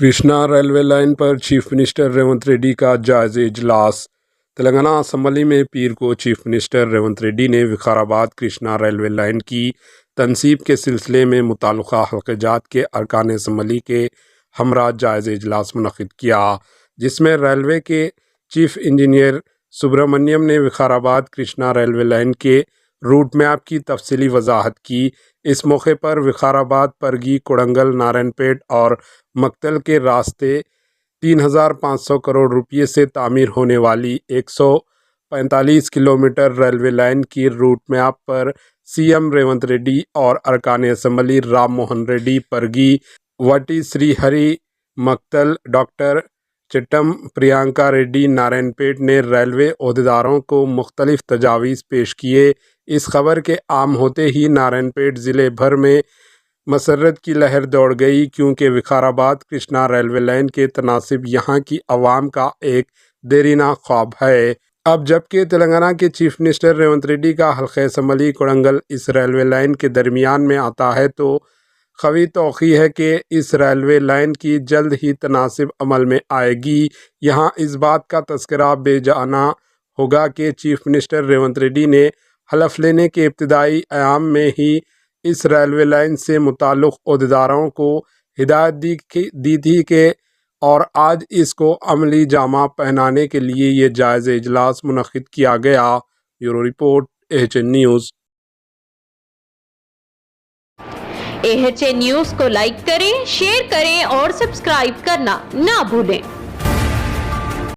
Krishna railway line पर chief minister Revanth Reddy का जायज़ा इजलास। तेलंगाना असम्बली में पीर को चीफ मिनिस्टर रेवंत रेड्डी ने विकाराबाद कृष्णा रेलवे लाइन की तनसीब के सिलसिले में मुताल्लिक़ा हल्क़ात के अरकान असम्बली के हमरा जायज़ा इजलास मुनक़िद किया, जिसमें रेलवे के चीफ इंजीनियर सुब्रमण्यम ने विकाराबाद कृष्णा रेलवे लाइन के रूट मैप की तफसीली वजाहत की। इस मौके पर विकाराबाद, परगी, कोडंगल, नारायणपेट और मक्तल के रास्ते 3,500 करोड़ रुपये से तामीर होने वाली 145 किलोमीटर रेलवे लाइन की रूट मैप पर सीएम रेवंत रेड्डी और अरकान असम्बली राम मोहन रेड्डी, परगी, वटी श्रीहरि, मक्तल, डॉक्टर चिट्टम प्रियंका रेड्डी, नारायणपेट ने रेलवे ओहदेदारों को मुख्तलिफ तजावीज़ पेश किए। इस खबर के आम होते ही नारायणपेट ज़िले भर में मसरत की लहर दौड़ गई, क्योंकि विकाराबाद कृष्णा रेलवे लाइन के तनासिब यहाँ की आवाम का एक देरीना ख्वाब है। अब जबकि तेलंगाना के चीफ मिनिस्टर रेवंत रेड्डी का हल्क़ा असम्बली कोडंगल इस रेलवे लाइन के दरमियान में आता है, तो क़वी तौक़ी है कि इस रेलवे लाइन की जल्द ही तनासिब अमल में आएगी। यहाँ इस बात का तज़किरा बेजाना होगा कि चीफ मिनिस्टर रेवंत रेड्डी ने हलफ लेने के इब्तिदाई अयाम में ही इस रेलवे लाइन से मुताल्लिक़ ओहदेदारों को हिदायत दी थी कि और आज इसको अमली जामा पहनाने के लिए ये जायज़ा इजलास मुनक़िद किया गया। Bureau report, AHN news. AHN news को लाइक करें, शेयर करें और सब्सक्राइब करना ना भूलें।